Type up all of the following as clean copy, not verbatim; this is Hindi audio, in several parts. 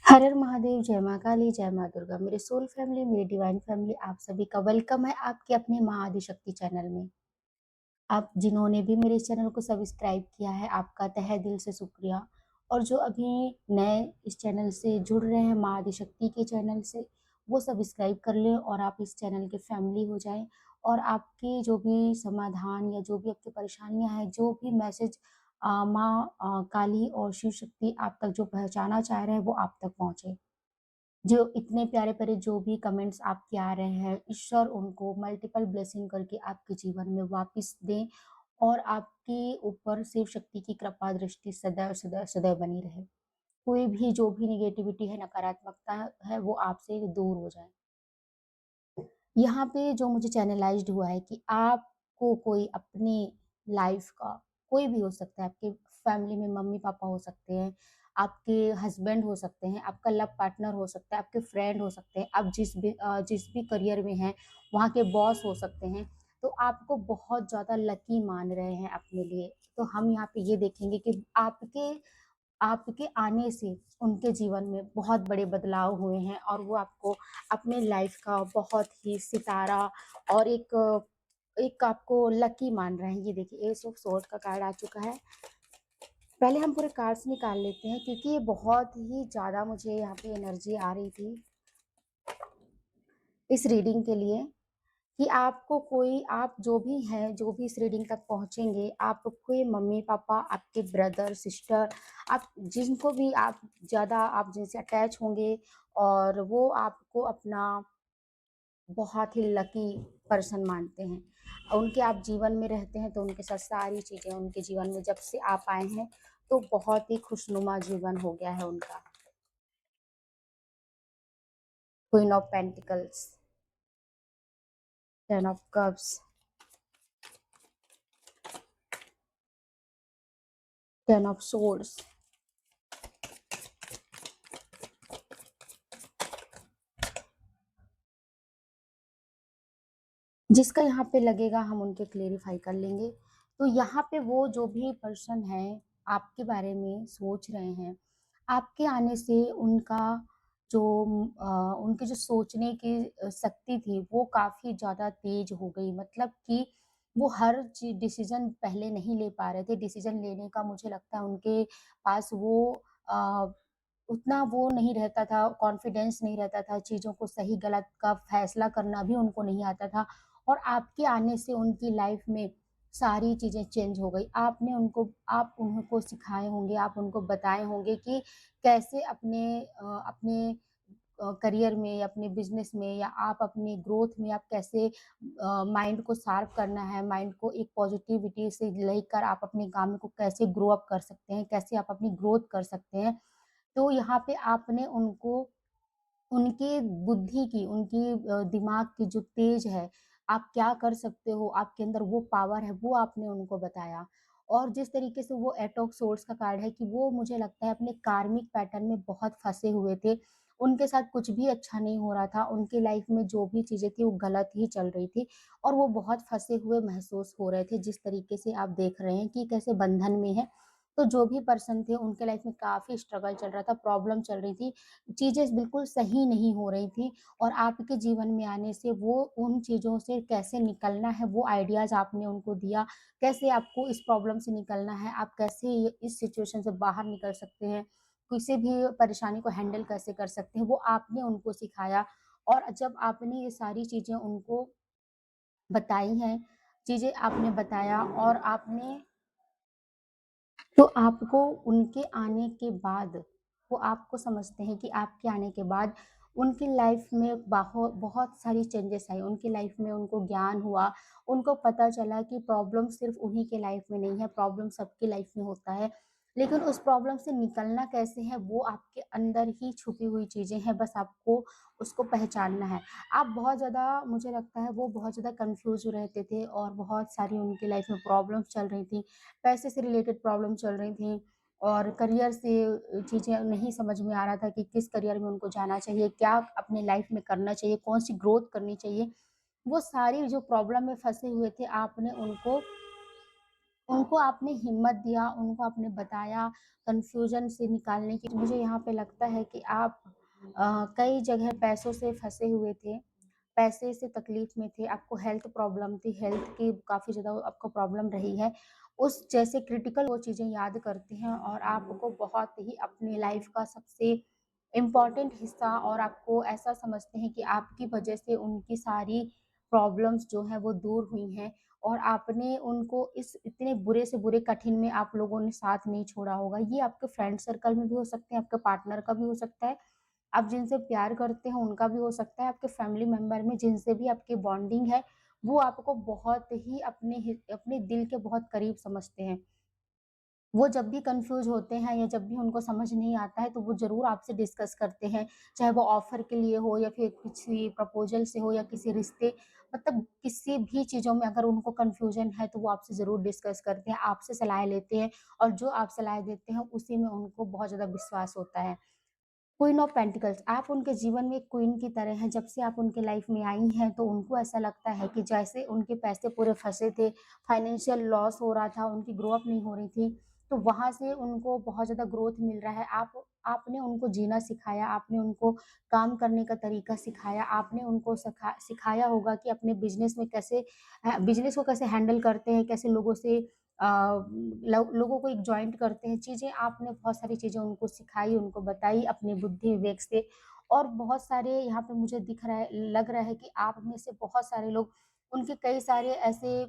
हर हर महादेव, जय माँ काली, जय माँ दुर्गा। मेरे सोल फैमिली, मेरी डिवाइन फैमिली, आप सभी का वेलकम है आपके अपने माँ आदिशक्ति चैनल में। आप जिन्होंने भी मेरे इस चैनल को सब्सक्राइब किया है, आपका तहे दिल से शुक्रिया। और जो अभी नए इस चैनल से जुड़ रहे हैं माँ आदिशक्ति के चैनल से, वो सब्सक्राइब कर लें और आप इस चैनल के फैमिली हो जाएँ। और आपकी जो भी समाधान या जो भी आपकी परेशानियाँ हैं, जो भी मैसेज माँ काली और शिव शक्ति आप तक जो पहुँचाना चाह रहे हैं, वो आप तक पहुँचे। जो इतने प्यारे-प्यारे जो भी कमेंट्स आपके आ रहे हैं, ईश्वर उनको मल्टीपल ब्लेसिंग करके आपके जीवन में वापस दें और आपके ऊपर शिव शक्ति की कृपा दृष्टि सदैव, सदैव, सदैव बनी रहे। कोई भी जो भी नेगेटिविटी है, नकारात्मकता है, वो आपसे दूर हो जाए। यहाँ पे जो मुझे चैनलाइज़्ड हुआ है कि आपको कोई अपनी लाइफ़ का कोई भी हो सकता है, आपके फैमिली में मम्मी-पापा हो सकते हैं, आपके हस्बैंड हो सकते हैं, आपका लव पार्टनर हो सकता है, आपके फ्रेंड हो सकते हैं, आप जिस भी करियर में हैं, वहाँ के बॉस हो सकते हैं, तो आपको बहुत ज़्यादा लकी मान रहे हैं अपने लिए। तो हम यहाँ पे ये देखेंगे कि आपके आने से उनके जीवन में बहुत बड़े बदलाव हुए हैं और वो आपको अपने लाइफ का बहुत ही सितारा और एक आपको लकी मान रहे हैं। ये देखिए एस ऑफ सोर्ड का कार्ड आ चुका है। पहले हम पूरे कार्ड्स निकाल लेते हैं क्योंकि ये बहुत ही ज़्यादा मुझे यहाँ पे एनर्जी आ रही थी इस रीडिंग के लिए कि आपको कोई आप जो भी हैं, जो भी इस रीडिंग तक पहुँचेंगे, आपके मम्मी-पापा, आपके ब्रदर, सिस्टर, आप जिनको भी आप ज़्यादा आप जिनसे अटैच होंगे और वो आपको अपना बहुत ही लकी पर्सन मानते हैं। उनके आप जीवन में रहते हैं तो उनके साथ सारी चीज़ें उनके जीवन में जब से आप आए हैं, तो बहुत ही खुशनुमा जीवन हो गया है उनका। Queen of pentacles, 10 of cups, 10 of swords. जिसका यहाँ पे लगेगा हम उनके क्लेरिफ़ाई कर लेंगे। तो यहाँ पे वो जो भी पर्सन है, आपके बारे में सोच रहे हैं, आपके आने से जो उनके जो सोचने की शक्ति थी, वो काफ़ी ज़्यादा तेज़ हो गई। मतलब कि वो हर डिसीज़न पहले नहीं ले पा रहे थे। डिसीज़न लेने का मुझे लगता है उनके पास अ, उतना वो नहीं रहता था, कॉन्फिडेंस नहीं रहता था, चीज़ों को सही-गलत का फ़ैसला करना भी उनको नहीं आता था। और आपके आने से उनकी लाइफ में सारी चीज़ें चेंज हो गई। आप उनको सिखाए होंगे, आप उनको बताए होंगे कि कैसे अपने करियर में या अपने बिज़नेस में या आप अपने ग्रोथ में आप कैसे माइंड को शार्प करना है, माइंड को एक पॉज़िटिविटी से लेकर आप अपने काम को कैसे ग्रो अप कर सकते हैं, कैसे आप अपनी ग्रोथ कर सकते हैं। तो यहाँ पे आपने उनको उनके बुद्धि की, दिमाग की जो तेज है, आप क्या कर सकते हो, आपके अंदर वो पावर है, वो आपने उनको बताया। और जिस तरीके से वो एट ऑफ सोर्ड्स का कार्ड है कि वो मुझे लगता है अपने कार्मिक पैटर्न में बहुत फँसे हुए थे। उनके साथ कुछ भी अच्छा नहीं हो रहा था, उनकी लाइफ़ में जो भी चीज़ें थी, वो गलत ही चल रही थी और वो बहुत फँसे हुए महसूस हो रहे थे। जिस तरीके से आप देख रहे हैं कि कैसे बंधन में है, तो जो भी पर्सन थे, उनके लाइफ़ में काफ़ी स्ट्रगल चल रहा था, प्रॉब्लम चल रही थी। चीज़ें बिल्कुल सही नहीं हो रही थी और आपके जीवन में आने से वो उन चीज़ों से कैसे निकलना है वो आइडियाज़ आपने उनको दिया। कैसे आपको इस प्रॉब्लम से निकलना है, आप कैसे ये इस सिचुएशन से बाहर निकल सकते हैं, किसी भी परेशानी को हैंडल कैसे कर सकते हैं, वो आपने उनको सिखाया। और जब आपने ये सारी चीज़ें उनको बताई हैं, चीज़ें आपने बताया और आपने तो आपको उनके आने के बाद वो आपको समझते हैं कि आपके आने के बाद उनकी लाइफ में बहुत सारी चेंजेस आई। उनकी लाइफ में उनको ज्ञान हुआ, उनको पता चला कि प्रॉब्लम सिर्फ़ उन्हीं के लाइफ में नहीं है, प्रॉब्लम सबकी लाइफ में होता है। लेकिन उस प्रॉब्लम से निकलना कैसे है वो आपके अंदर ही छुपी हुई चीज़ें हैं, बस आपको उसको पहचानना है। आप बहुत ज़्यादा मुझे लगता है वो बहुत ज़्यादा कन्फ्यूज़ रहते थे और बहुत सारी उनकी लाइफ में प्रॉब्लम्स चल रही थी। पैसे से रिलेटेड प्रॉब्लम चल रही थी और करियर से चीज़ें नहीं समझ में आ रहा था कि किस करियर में उनको जाना चाहिए, क्या अपने लाइफ में करना चाहिए, कौन-सी ग्रोथ करनी चाहिए। वो सारी जो प्रॉब्लम में फँसे हुए थे, आपने उनको उनको आपने हिम्मत दिया, उनको आपने बताया कन्फ्यूज़न से निकालने की। तो मुझे यहाँ पे लगता है कि आप कई जगह पैसों से फँसे हुए थे, पैसे से तकलीफ़ में थे, आपको हेल्थ प्रॉब्लम थी, हेल्थ की काफ़ी ज़्यादा आपको प्रॉब्लम रही है। उस जैसे क्रिटिकल वो चीज़ें याद करती हैं और आपको बहुत ही अपनी लाइफ़ का सबसे इम्पोर्टेंट हिस्सा और आपको ऐसा समझते हैं कि आपकी वजह से उनकी सारी प्रॉब्लम्स जो हैं वो दूर हुई हैं और आपने उनको इस इतने बुरे से बुरे कठिन में आप लोगों ने साथ नहीं छोड़ा होगा। ये आपके फ्रेंड सर्कल में भी हो सकते हैं, आपके पार्टनर का भी हो सकता है, आप जिनसे प्यार करते हैं उनका भी हो सकता है, आपके फैमिली मेंबर में जिनसे भी आपकी बॉन्डिंग है, वो आपको बहुत ही अपने दिल के बहुत करीब समझते हैं। वो जब भी कन्फ्यूज़ होते हैं या जब भी उनको समझ नहीं आता है, तो वो ज़रूर आपसे डिस्कस करते हैं, चाहे वो ऑफ़र के लिए हो या फिर किसी प्रपोज़ल से हो या किसी रिश्ते मतलब किसी भी चीज़ों में अगर उनको कन्फ्यूज़न है, तो वो आपसे ज़रूर डिस्कस करते हैं, आपसे सलाह लेते हैं और जो आप सलाह देते हैं, उसी में उनको बहुत ज़्यादा विश्वास होता है। क्वीन ऑफ पेंटिकल्स आप उनके जीवन में एक क्वीन की तरह हैं, जब से आप उनके लाइफ में आई हैं, तो उनको ऐसा लगता है कि जैसे उनके पैसे पूरे फँसे थे, फाइनेंशियल लॉस हो रहा था, उनकी ग्रो अप नहीं हो रही थी, तो वहाँ से उनको बहुत ज़्यादा ग्रोथ मिल रहा है। आपने उनको जीना सिखाया, आपने उनको काम करने का तरीका सिखाया, आपने उनको सिखाया होगा कि अपने बिज़नेस में कैसे बिज़नेस को कैसे हैंडल करते हैं, कैसे लोगों से अ, लोगों को एक जॉइंट करते हैं, चीज़ें आपने बहुत सारी चीज़ें उनको सिखाई, उनको बताई अपनी बुद्धि विवेक से और बहुत सारे यहाँ पे मुझे दिख रहा है लग रहा है कि आप में से बहुत सारे लोग उनके कई सारे ऐसे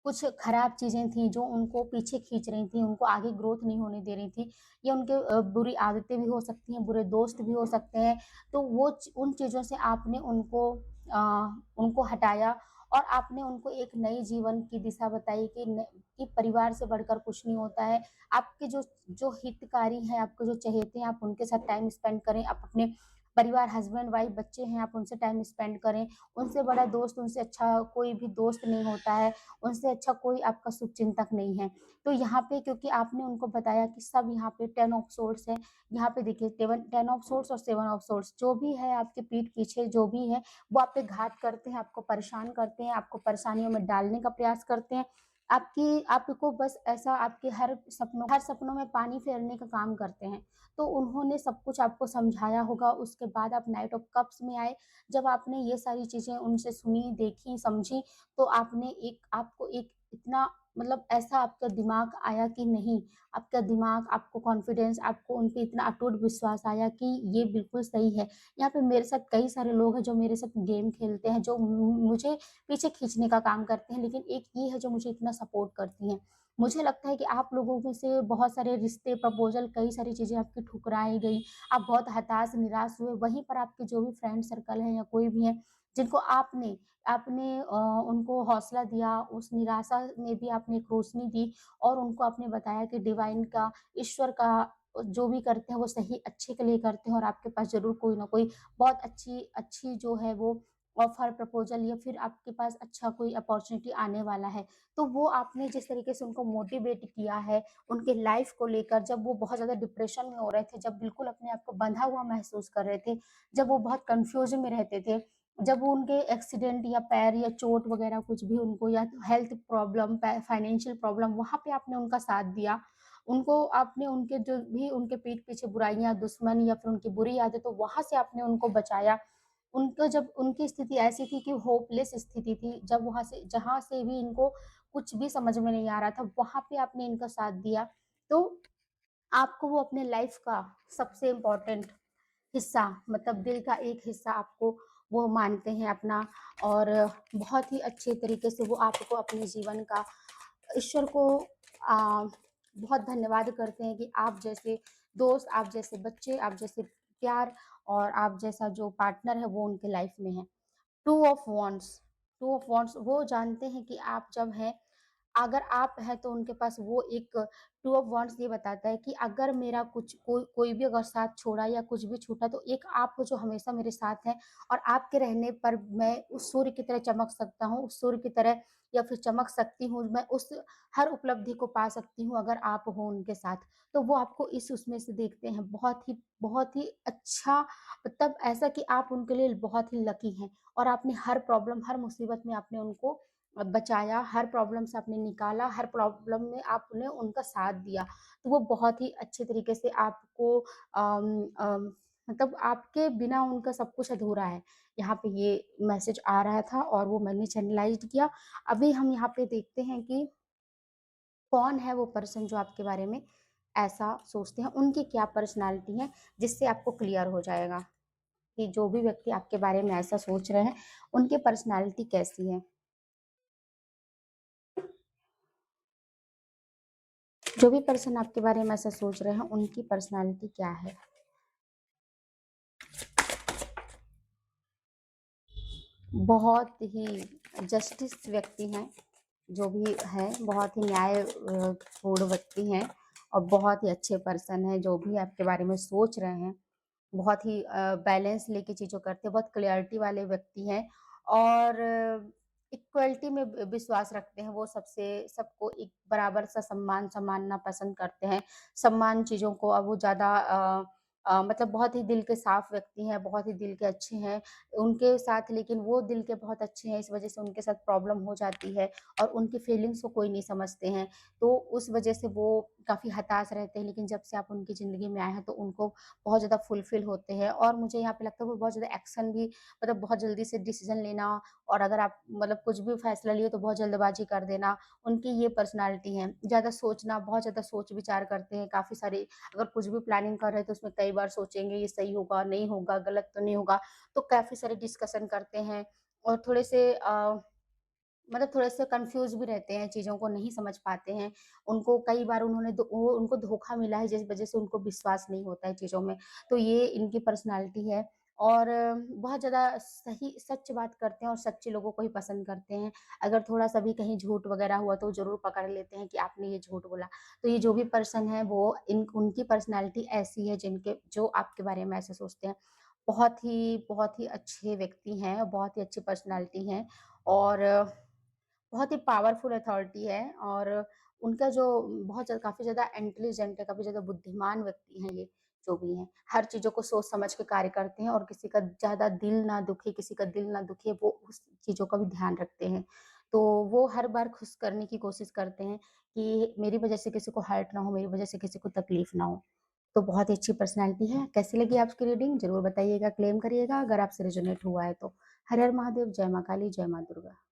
कुछ खराब चीज़ें थी जो उनको पीछे खींच रही थी, उनको आगे ग्रोथ नहीं होने दे रही थी। या उनके बुरी आदतें भी हो सकती हैं, बुरे दोस्त भी हो सकते हैं। तो वो उन चीज़ों से आपने उनको हटाया और आपने उनको एक नई जीवन की दिशा बताई कि परिवार से बढ़कर कुछ नहीं होता है। आपके जो जो हितकारी हैं, आपके जो चहेते हैं, आप उनके साथ टाइम स्पेंड करें। आप अपने परिवार हस्बैंड, वाइफ, बच्चे हैं, आप उनसे टाइम स्पेंड करें। उनसे बड़ा दोस्त, उनसे अच्छा कोई भी दोस्त नहीं होता है। उनसे अच्छा कोई आपका शुभचिंतक नहीं है। तो यहाँ पे क्योंकि आपने उनको बताया कि सब यहाँ पे 10 ऑफ सोर्ड्स है, यहाँ पे देखिए 10 ऑफ सोर्ड्स और 7 ऑफ सोर्ड्स जो भी है आपके पीठ पीछे जो भी है, वो आप पे घात करते हैं, आपको परेशान करते हैं, आपको परेशानियों में डालने का प्रयास करते हैं। आपको बस ऐसा आपके हर सपनों में पानी फेरने का काम करते हैं। तो उन्होंने सब कुछ आपको समझाया होगा, उसके बाद आप नाइट ऑफ कप्स में आए। जब आपने ये सारी चीज़ें उनसे सुनी, देखी, समझी तो आपको एक इतना मतलब ऐसा आपका दिमाग आया कि नहीं, आपका दिमाग, आपको कॉन्फिडेंस, आपको उन पे इतना अटूट विश्वास आया कि ये बिल्कुल सही है। यहाँ पे मेरे साथ कई सारे लोग हैं जो मेरे साथ गेम खेलते हैं, जो मुझे पीछे खींचने का काम करते हैं, लेकिन एक ये है जो मुझे इतना सपोर्ट करती हैं। मुझे लगता है कि आप लोगों में से बहुत सारे रिश्ते, प्रपोज़ल, कई सारी चीज़ें आपकी ठुकराई गई, आप बहुत हताश, निराश हुए, वहीं पर आपके जो भी फ्रेंड सर्कल है या कोई भी है, जिनको आपने आपने उनको हौसला दिया, उस निराशा में भी आपने एक रोशनी दी और उनको आपने बताया कि डिवाइन का, ईश्वर का जो भी करते हैं वो सही अच्छे के लिए करते हैं और आपके पास ज़रूर कोई ना कोई बहुत अच्छी अच्छी जो है वो ऑफ़र, प्रपोज़ल या फिर आपके पास अच्छा कोई अपॉर्च्युनिटी आने वाला है। तो वो आपने जिस तरीके से उनको मोटिवेट किया है, उनके लाइफ़ को लेकर जब वो बहुत ज़्यादा डिप्रेशन में हो रहे थे, जब बिल्कुल अपने आप को बँधा हुआ महसूस कर रहे थे, जब वो बहुत कन्फ्यूज़न में रहते थे, जब वो उनके एक्सीडेंट या पैर या चोट वगैरह कुछ भी उनको या हेल्थ प्रॉब्लम, फाइनेंशियल प्रॉब्लम वहाँ पे आपने उनका साथ दिया। उनको आपने उनके जो भी उनके पीठ पीछे बुराइयाँ, दुश्मन या फिर उनकी बुरी आदतों वहाँ से आपने उनको बचाया। उनको जब उनकी स्थिति ऐसी थी कि होपलेस स्थिति थी, जब वहाँ से जहाँ से भी इनको कुछ भी समझ में नहीं आ रहा था, वहाँ पे आपने इनका साथ दिया। तो आपको वो अपने लाइफ़ का सबसे इम्पोर्टेंट हिस्सा मतलब दिल का एक हिस्सा आपको वो मानते हैं अपना और बहुत ही अच्छे तरीके से वो आपको अपने जीवन का ईश्वर को बहुत धन्यवाद करते हैं कि आप जैसे दोस्त, आप जैसे बच्चे, आप जैसे प्यार और आप जैसा जो पार्टनर है वो उनके लाइफ में है। Two of wands two of wands वो जानते हैं कि आप जब हैं अगर आप हैं तो उनके पास वो एक टू ऑफ वांड्स ये बताता है कि अगर मेरा कुछ कोई भी अगर साथ छोड़ा या कुछ भी छूटा तो एक आप हो जो हमेशा मेरे साथ हैं और आपके रहने पर मैं उस सूर्य की तरह चमक सकता हूँ, उस सूर्य की तरह या फिर चमक सकती हूँ, मैं उस हर उपलब्धि को पा सकती हूँ अगर आप हो उनके साथ। तो वो आपको इस उसमें से देखते हैं बहुत ही अच्छा मतलब ऐसा कि आप उनके लिए बहुत ही लकी हैं और आपने हर प्रॉब्लम, हर मुसीबत में आपने उनको बचाया, हर प्रॉब्लम से आपने निकाला, हर प्रॉब्लम में आपने उनका साथ दिया। तो वो बहुत ही अच्छे तरीके से आपको मतलब आपके बिना उनका सब कुछ अधूरा है। यहाँ पे ये मैसेज आ रहा था और वो मैंने चैनलाइज़्ड किया। अभी हम यहाँ पे देखते हैं कि कौन है वो पर्सन जो आपके बारे में ऐसा सोचते हैं, उनकी क्या पर्सनैलिटी है, जिससे आपको क्लियर हो जाएगा कि जो भी व्यक्ति आपके बारे में ऐसा सोच रहे हैं, उनकी पर्सनैलिटी कैसी है। जो भी पर्सन आपके बारे में ऐसा सोच रहे हैं, उनकी पर्सनैलिटी क्या है? बहुत ही जस्टिस व्यक्ति हैं, जो भी हैं, बहुत ही पूर्ण व्यक्ति हैं और बहुत ही अच्छे पर्सन हैं, जो भी आपके बारे में सोच रहे हैं। बहुत ही बैलेंस लेके चीज़ों करते हैं, बहुत क्लैरिटी वाले व्यक्ति हैं और इक्वलिटी में विश्वास रखते हैं। वो सबको एक बराबर सा सम्मान सम्मानना पसंद करते हैं। सम्मान चीज़ों को अब वो ज़्यादा मतलब बहुत ही दिल के साफ व्यक्ति हैं, बहुत ही दिल के अच्छे हैं। उनके साथ लेकिन वो दिल के बहुत अच्छे हैं, इस वज़ह से उनके साथ प्रॉब्लम हो जाती है और उनकी फीलिंग्स को कोई नहीं समझते हैं। तो उस वज़ह से वो काफ़ी हताश रहते हैं, लेकिन जब से आप उनकी ज़िंदगी में आए हैं, तो उनको बहुत ज़्यादा फुलफ़िल होते हैं और मुझे यहाँ पे लगता है वो बहुत ज़्यादा एक्शन भी मतलब बहुत जल्दी से डिसीज़न लेना और अगर आप मतलब कुछ भी फ़ैसला लिए तो बहुत जल्दबाज़ी कर देना, उनकी ये पर्सनैलिटी है। ज़्यादा सोचना, बहुत ज़्यादा सोच-विचार करते हैं, काफ़ी सारे अगर कुछ भी प्लानिंग कर रहे हैं तो उसमें कई बार सोचेंगे ये सही होगा, नहीं होगा, गलत तो नहीं होगा, तो काफ़ी सारे डिस्कशन करते हैं और मतलब थोड़े-से कन्फ्यूज़ भी रहते हैं, चीज़ों को नहीं समझ पाते हैं। उनको कई बार उनको धोखा मिला है जिस वज़ह से उनको विश्वास नहीं होता है चीज़ों में। तो ये इनकी पर्सनैलिटी है और बहुत ज़्यादा सही सच बात करते हैं और सच्चे लोगों को ही पसंद करते हैं। अगर थोड़ा-सा भी कहीं झूठ वग़ैरह हुआ तो ज़रूर पकड़ लेते हैं कि आपने ये झूठ बोला। तो ये जो भी पर्सन है वो इन उनकी पर्सनैलिटी ऐसी है जो आपके बारे में ऐसा सोचते हैं। बहुत ही अच्छे व्यक्ति हैं, बहुत ही अच्छी पर्सनैलिटी हैं और बहुत ही पावरफुल अथॉरिटी है और उनका जो बहुत ज़्यादा काफ़ी ज़्यादा इंटेलिजेंट है, काफ़ी ज़्यादा बुद्धिमान व्यक्ति हैं ये, जो भी हैं। हर चीज़ों को सोच समझ के कार्य करते हैं और किसी का ज़्यादा दिल ना दुखे, किसी का दिल ना दुखे, वो उस चीज़ों का भी ध्यान रखते हैं। तो वो हर बार खुश करने की कोशिश करते हैं कि मेरी वज़ह से किसी को हर्ट ना हो, मेरी वज़ह से किसी को तकलीफ़ ना हो। तो बहुत ही अच्छी पर्सनैलिटी है। कैसी लगी आपकी रीडिंग? ज़रूर बताइएगा, क्लेम करिएगा अगर आपसे रेज़ोनेट हुआ है तो। हर हर महादेव, जय माँ काली, जय माँ दुर्गा।